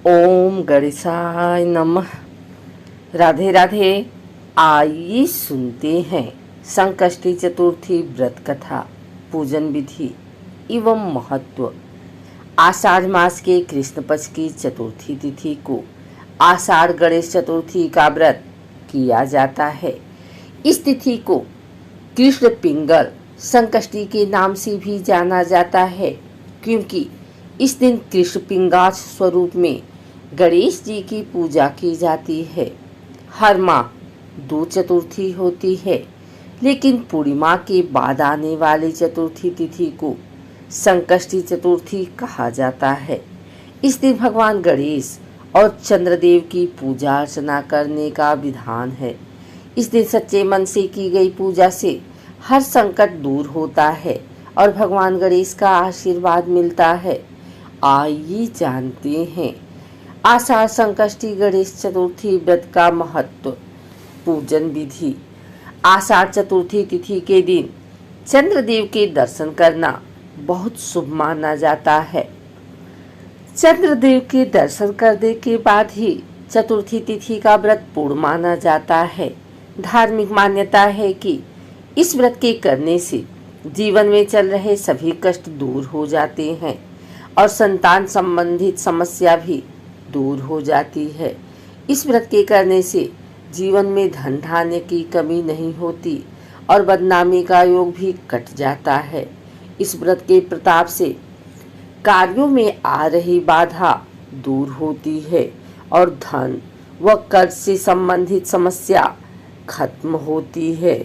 ओम गणेशाय नमः। राधे राधे। आइए सुनते हैं संकष्टी चतुर्थी व्रत कथा, पूजन विधि एवं महत्व। आषाढ़ मास के कृष्ण पक्ष की चतुर्थी तिथि को आषाढ़ गणेश चतुर्थी का व्रत किया जाता है। इस तिथि को कृष्ण पिंगल संकष्टी के नाम से भी जाना जाता है, क्योंकि इस दिन कृष्ण पिंगाक्ष स्वरूप में गणेश जी की पूजा की जाती है। हर माह 2 चतुर्थी होती है, लेकिन पूर्णिमा के बाद आने वाली चतुर्थी तिथि को संकष्टी चतुर्थी कहा जाता है। इस दिन भगवान गणेश और चंद्रदेव की पूजा अर्चना करने का विधान है। इस दिन सच्चे मन से की गई पूजा से हर संकट दूर होता है और भगवान गणेश का आशीर्वाद मिलता है। आइए जानते हैं आषाढ़ संकष्टी गणेश चतुर्थी व्रत का महत्व। पूजन विधि। आषाढ़ चतुर्थी तिथि के दिन चंद्रदेव के दर्शन करना बहुत शुभ माना जाता है। चंद्रदेव के दर्शन करने के बाद ही चतुर्थी तिथि का व्रत पूर्ण माना जाता है। धार्मिक मान्यता है कि इस व्रत के करने से जीवन में चल रहे सभी कष्ट दूर हो जाते हैं और संतान संबंधित समस्या भी दूर हो जाती है। इस व्रत के करने से जीवन में धन धान्य की कमी नहीं होती और बदनामी का योग भी कट जाता है। इस व्रत के प्रताप से कार्यों में आ रही बाधा दूर होती है और धन व कर्ज से संबंधित समस्या खत्म होती है।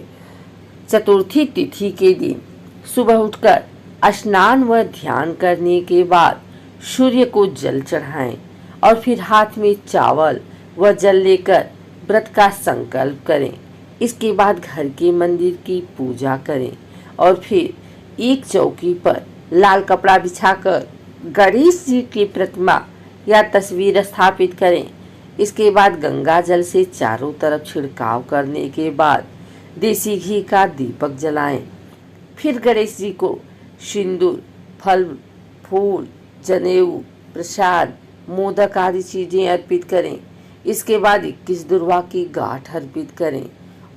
चतुर्थी तिथि के दिन सुबह उठकर स्नान व ध्यान करने के बाद सूर्य को जल चढ़ाएं और फिर हाथ में चावल व जल लेकर व्रत का संकल्प करें। इसके बाद घर के मंदिर की पूजा करें और फिर एक चौकी पर लाल कपड़ा बिछाकर गणेश जी की प्रतिमा या तस्वीर स्थापित करें। इसके बाद गंगा जल से चारों तरफ छिड़काव करने के बाद देसी घी का दीपक जलाएं। फिर गणेश जी को सिंदूर, फल, फूल, जनेऊ, प्रसाद, मोदक आदि चीजें अर्पित करें। इसके बाद 21 दुर्वा की गांठ अर्पित करें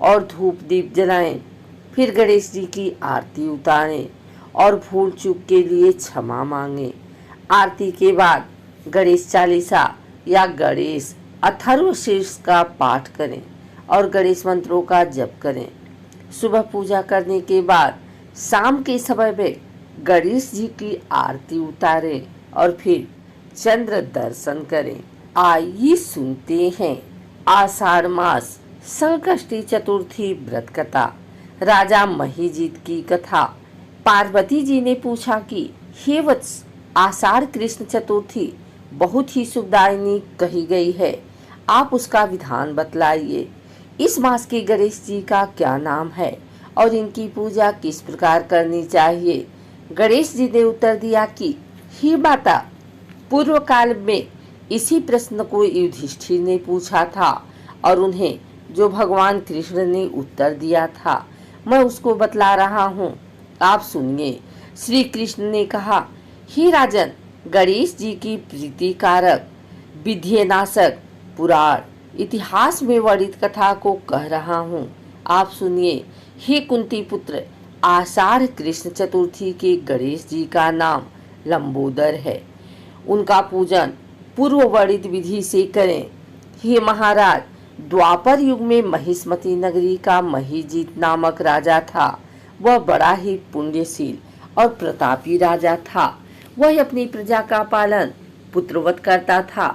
और धूप दीप जलाएं। फिर गणेश जी की आरती उतारें और भूल चूक के लिए क्षमा मांगें। आरती के बाद गणेश चालीसा या गणेश अथर्वशीर्ष का पाठ करें और गणेश मंत्रों का जप करें। सुबह पूजा करने के बाद शाम के समय में गणेश जी की आरती उतारें और फिर चंद्र दर्शन करें। आइए सुनते हैं आषाढ़ मास संकष्टी चतुर्थी व्रत कथा। राजा महिजीत की कथा। पार्वती जी ने पूछा कि हे वत्स, आषाढ़ कृष्ण चतुर्थी बहुत ही शुभदायिनी कही गई है, आप उसका विधान बतलाइए। इस मास के गणेश जी का क्या नाम है और इनकी पूजा किस प्रकार करनी चाहिए? गणेश जी ने उत्तर दिया कि हे माता, पूर्व काल में इसी प्रश्न को युधिष्ठिर ने पूछा था और उन्हें जो भगवान कृष्ण ने उत्तर दिया था मैं उसको बतला रहा हूँ, आप सुनिए। श्री कृष्ण ने कहा, हे राजन, गणेश जी की प्रीति कारक विद्यनाशक पुराण इतिहास में वर्णित कथा को कह रहा हूँ, आप सुनिए। हे कुंती पुत्र, आषाढ़ कृष्ण चतुर्थी के गणेश जी का नाम लंबोदर है। उनका पूजन पूर्व वर्णित विधि से करें। हे महाराज, द्वापर युग में महिष्मती नगरी का महिजीत नामक राजा था। वह बड़ा ही पुण्यशील और प्रतापी राजा था। वह अपनी प्रजा का पालन पुत्रवत करता था,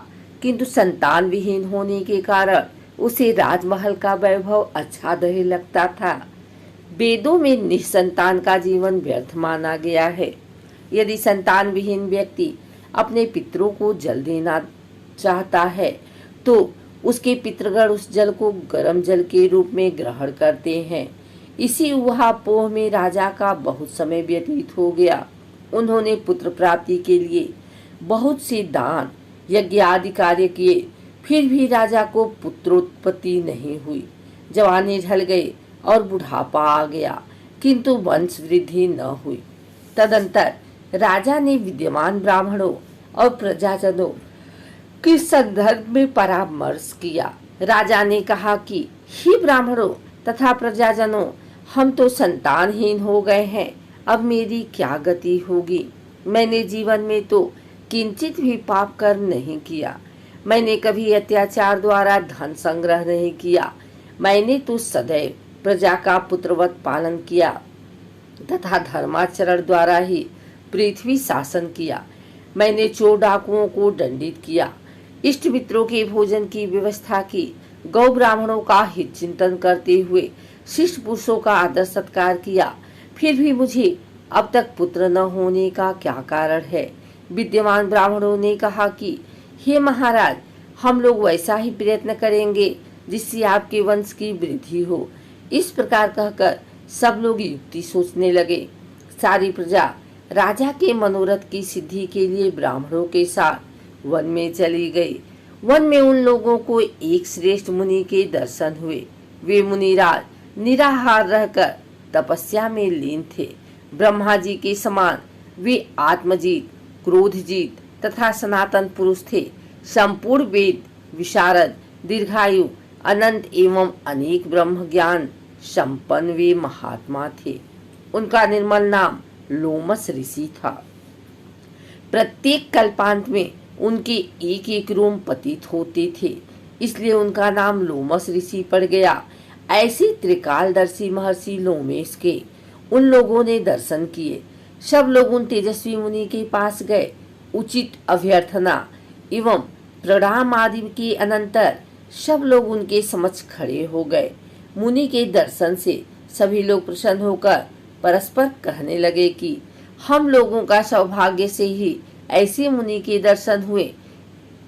किंतु संतान विहीन होने के कारण उसे राजमहल का वैभव अच्छा नहीं लगता था। वेदों में निसंतान का जीवन व्यर्थ माना गया है। यदि संतान विहीन व्यक्ति अपने पितरों को जल देना चाहता है तो उसके पितृगण उस जल को गर्म जल के रूप में ग्रहण करते हैं। इसी उहापोह में राजा का बहुत समय व्यतीत हो गया। उन्होंने पुत्र प्राप्ति के लिए बहुत से दान यज्ञ आदि कार्य किए, फिर भी राजा को पुत्रोत्पत्ति नहीं हुई। जवानी ढल गई और बुढ़ापा आ गया, किंतु वंश वृद्धि न हुई। तदंतर राजा ने विद्यमान ब्राह्मणों और प्रजाजनों के संदर्भ में परामर्श किया। राजा ने कहा कि हे ब्राह्मणों तथा प्रजाजनों, हम तो संतानहीन हो गए हैं, अब मेरी क्या गति होगी। मैंने जीवन में तो किंचित भी पाप कर नहीं किया। मैंने कभी अत्याचार द्वारा धन संग्रह नहीं किया। मैंने तो सदैव प्रजा का पुत्रवत पालन किया तथा धर्माचरण द्वारा ही पृथ्वी शासन किया। मैंने चोर डाकुओं को दंडित किया, इष्ट मित्रों के भोजन की व्यवस्था की, गौ ब्राह्मणों का हित चिंतन करते हुए शिष्ट पुरुषों का आदर सत्कार किया। फिर भी मुझे अब तक पुत्र न होने का क्या कारण है। विद्यमान ब्राह्मणों ने कहा कि हे महाराज, हम लोग वैसा ही प्रयत्न करेंगे जिससे आपके वंश की वृद्धि हो। इस प्रकार कहकर सब लोग युक्ति सोचने लगे। सारी प्रजा राजा के मनोरथ की सिद्धि के लिए ब्राह्मणों के साथ वन में चली गई। वन में उन लोगों को एक श्रेष्ठ मुनि के दर्शन हुए। वे मुनिराज निराहार रहकर तपस्या में लीन थे। ब्रह्मा जी के समान वे आत्मजीत, क्रोधजीत तथा सनातन पुरुष थे। संपूर्ण वेद विशारद, दीर्घायु, अनंत एवं अनेक ब्रह्म ज्ञान संपन्न वे महात्मा थे। उनका निर्मल नाम लोमस ऋषि था। प्रत्येक कल्पांत में उनके एक एक रोम पतित होते थे, इसलिए उनका नाम लोमस ऋषि पड़ गया। ऐसे त्रिकालदर्शी महर्षि लोमेश के उन लोगों ने दर्शन किए। सब लोग उन तेजस्वी मुनि के पास गए। उचित अभ्यर्थना एवं प्रणाम आदि के अनंतर सब लोग उनके समक्ष खड़े हो गए। मुनि के दर्शन से सभी लोग प्रसन्न होकर परस्पर कहने लगे कि हम लोगों का सौभाग्य से ही ऐसे मुनि के दर्शन हुए।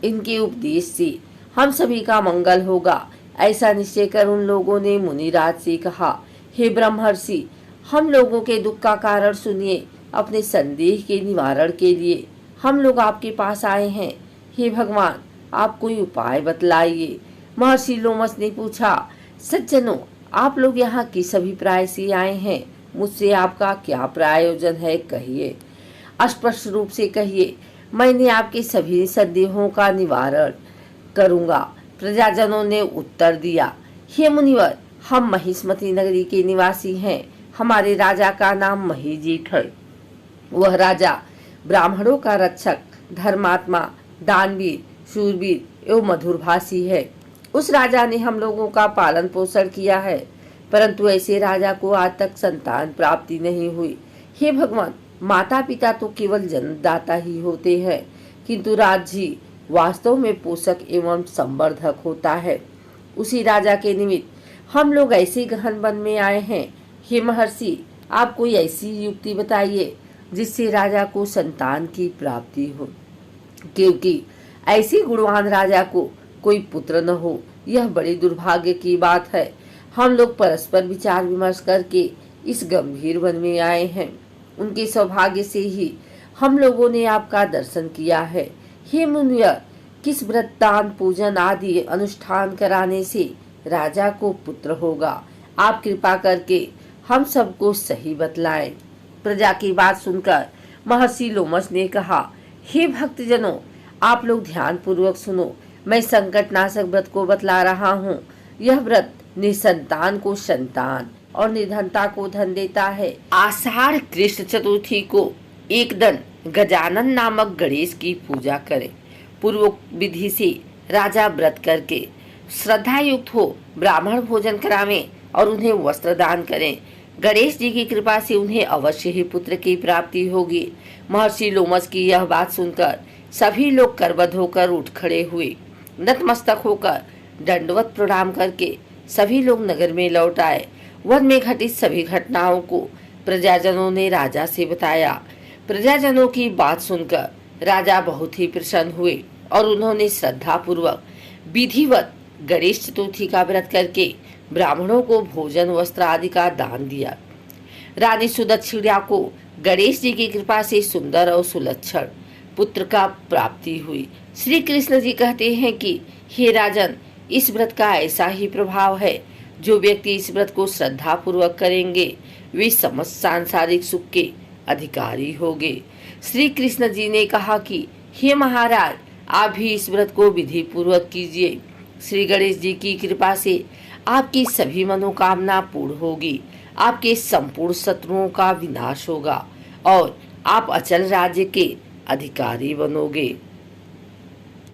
इनके उपदेश से हम सभी का मंगल होगा। ऐसा निश्चय कर उन लोगों ने मुनिराज से कहा, हे ब्रह्मर्षि, हम लोगों के दुख का कारण सुनिए। अपने संदेह के निवारण के लिए हम लोग आपके पास आए हैं। हे भगवान, आप कोई उपाय बतलाइए। महर्षि लोमस ने पूछा, सज्जनों, आप लोग यहाँ किस अभिप्राय से आए हैं? मुझसे आपका क्या प्रयोजन है, कहिए। स्पष्ट रूप से कहिए, मैंने आपके सभी संदेहों का निवारण करूंगा। प्रजाजनों ने उत्तर दिया, हे मुनिवर, हम महिष्मती नगरी के निवासी हैं। हमारे राजा का नाम महीजीत है। वह राजा ब्राह्मणों का रक्षक, धर्मात्मा, दानवीर, शूरवीर एवं मधुरभाषी है। उस राजा ने हम लोगों का पालन पोषण किया है, परंतु ऐसे राजा को आज तक संतान प्राप्ति नहीं हुई। हे भगवान, माता पिता तो केवल जन्मदाता ही होते हैं, किंतु राज्य वास्तव में पोषक एवं संवर्धक होता है। उसी राजा के निमित्त हम लोग ऐसे गहन वन में आए हैं। हे महर्षि, आप कोई ऐसी युक्ति बताइए जिससे राजा को संतान की प्राप्ति हो, क्योंकि ऐसे गुणवान राजा को कोई पुत्र न हो, यह बड़े दुर्भाग्य की बात है। हम लोग परस्पर विचार विमर्श करके इस गंभीर वन में आए हैं। उनके सौभाग्य से ही हम लोगों ने आपका दर्शन किया है। हे मुनिवर, किस व्रत, दान, पूजन आदि अनुष्ठान कराने से राजा को पुत्र होगा? आप कृपा करके हम सबको सही बतलाएं। प्रजा की बात सुनकर महर्षि लोमस ने कहा, हे भक्तजनों, आप लोग ध्यान पूर्वक सुनो। मैं संकट नाशक व्रत को बतला रहा हूँ। यह व्रत निसंतान को संतान और निर्धनता को धन देता है। आषाढ़ कृष्ण चतुर्थी को एक दिन गजानन नामक गणेश की पूजा करें। पूर्व विधि से राजा व्रत करके श्रद्धा युक्त हो ब्राह्मण भोजन करावें और उन्हें वस्त्र दान करें। गणेश जी की कृपा से उन्हें अवश्य ही पुत्र की प्राप्ति होगी। महर्षि लोमस की यह बात सुनकर सभी लोग करबद्ध होकर उठ खड़े हुए। नतमस्तक होकर दंडवत प्रणाम करके सभी लोग नगर में लौट आए। वन में घटित सभी घटनाओं को प्रजाजनों ने राजा से बताया। प्रजाजनों की बात सुनकर राजा बहुत ही प्रसन्न हुए और उन्होंने श्रद्धा पूर्वक विधिवत गणेश चतुर्थी का व्रत करके ब्राह्मणों को भोजन, वस्त्र आदि का दान दिया। रानी सुदक्षिणा को गणेश जी की कृपा से सुंदर और सुलक्षण पुत्र का प्राप्ति हुई। श्री कृष्ण जी कहते हैं कि हे राजन, इस व्रत का ऐसा ही प्रभाव है। जो व्यक्ति इस व्रत को श्रद्धा पूर्वक करेंगे वे समस्त सांसारिक सुख के अधिकारी होंगे। श्री कृष्ण जी ने कहा कि हे महाराज, आप भी इस व्रत को विधि पूर्वक कीजिए। श्री गणेश जी की कृपा से आपकी सभी मनोकामना पूर्ण होगी, आपके संपूर्ण शत्रुओं का विनाश होगा और आप अचल राज्य के अधिकारी बनोगे।